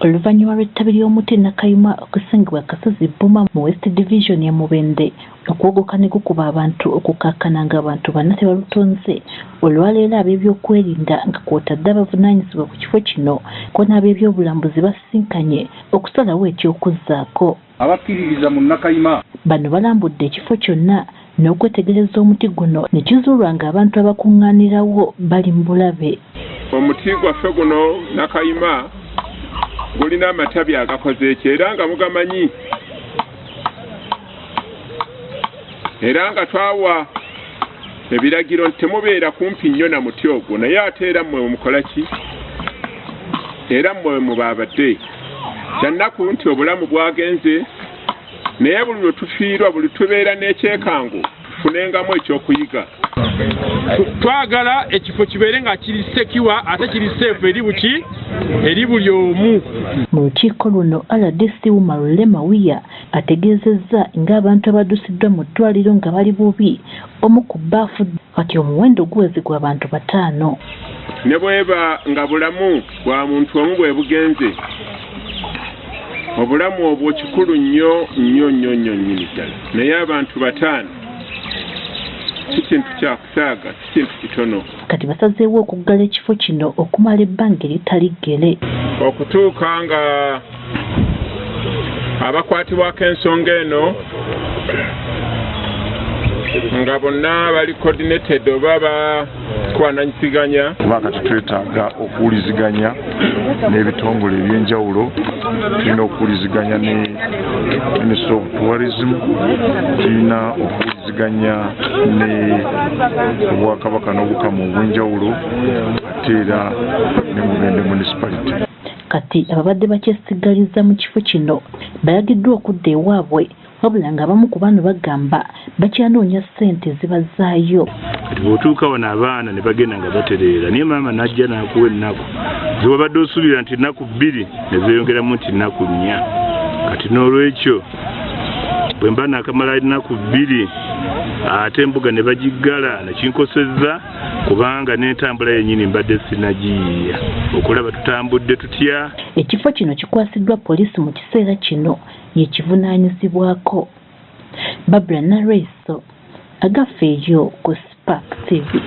Oluvannyuma lw'ettabi ly'omuti Nakayima okusangibwa Kasozi Buma mu West Division ya Mubende okwogoka ne gukuba abantu okukakkana ng'abantu banna tebalutonze olwaleero ab'ebyokwerinda nga kw'otadde abavunaanyizibwa ku kifo kino ko n'ab'ebyobulambuzi basisinkanye okusalawo eky'okuzzaako. Abakkiririza mu Nakayima bano balambudde ekifo kyonna n'okwetegereza omuti guno ne kizuulwa ng'abantu abakuŋŋaanirawo bali mu bulabe. Omuti gwaffe guno Nakayima gulina amatabi agakoze ekyo era nga mugamanyi era nga twawa ebiragiro nti temubeera kumpi nnyo na muti ogwo naye ate era mmwe mukola ki era mmwe mubaabadde kyannaku nti obulamu bwagenze naye buli lwe tufiirwa buli tubeera n'ekyekango tufunengamu ekyokuyiga. Twagala ekifo kibeere nga kiri sekiwa ate kiri seefu eri buli omu. Mu lukiiko luno RDC Umar Lemawiya ategeezezza ng'abantu abaddusiddwa mu ddwaliro nga bali bubi omu ku bbaafu kati omuwendo guwezegwa abantu 5. Ne bweba nga bulamu bwa muntu omu bwe bugenze obulamu obwo kikulu nnyo nnyini ddala naye abantu 5 kikintu kyakusaaga kikintu kitono. Kati basazeewo okuggala ekifo kino okumala ebbanga eritali ggere okutuuka nga abakwatibwako ensonga eno nga bonna bali coordinated oba bakwananyiziganya. Kuba kati twetaaga okuwuliziganya n'ebitongole ebyenjawulo, tulina okuwuliziganya ne Ministry of Tourism, tulina okuwuliziganya ne Obwakabaka n'Obukama obw'enjawulo ate era ne Mubende Municipality. Kati ababadde bakyesigaliza mu kifo kino bayagiddwa okudda ewaabwe wabula ng'abamu ku bano bagamba bakyanoonya ssente zibazaayo. Bw'otuuka wano abaana ne bagenda nga batereera naye maama n'ajja n'akuwa ennaku ziwabadde osuubira nti ennaku 2 ne zeeyongeramu nti ennaku 4. Kati n'olwekyo bwe mba naakamala ennaku 2 ate embuga ne bagiggala nekinkosezza kubanga n'entambula yennyini mbadde sinagiyiiya okulaba tutambudde tutya. Ekifo kino kikwasiddwa poliisi mu kiseera kino ye kivunaanyizibwako. Barbara Nareso agaffe eyo ku Spark TV.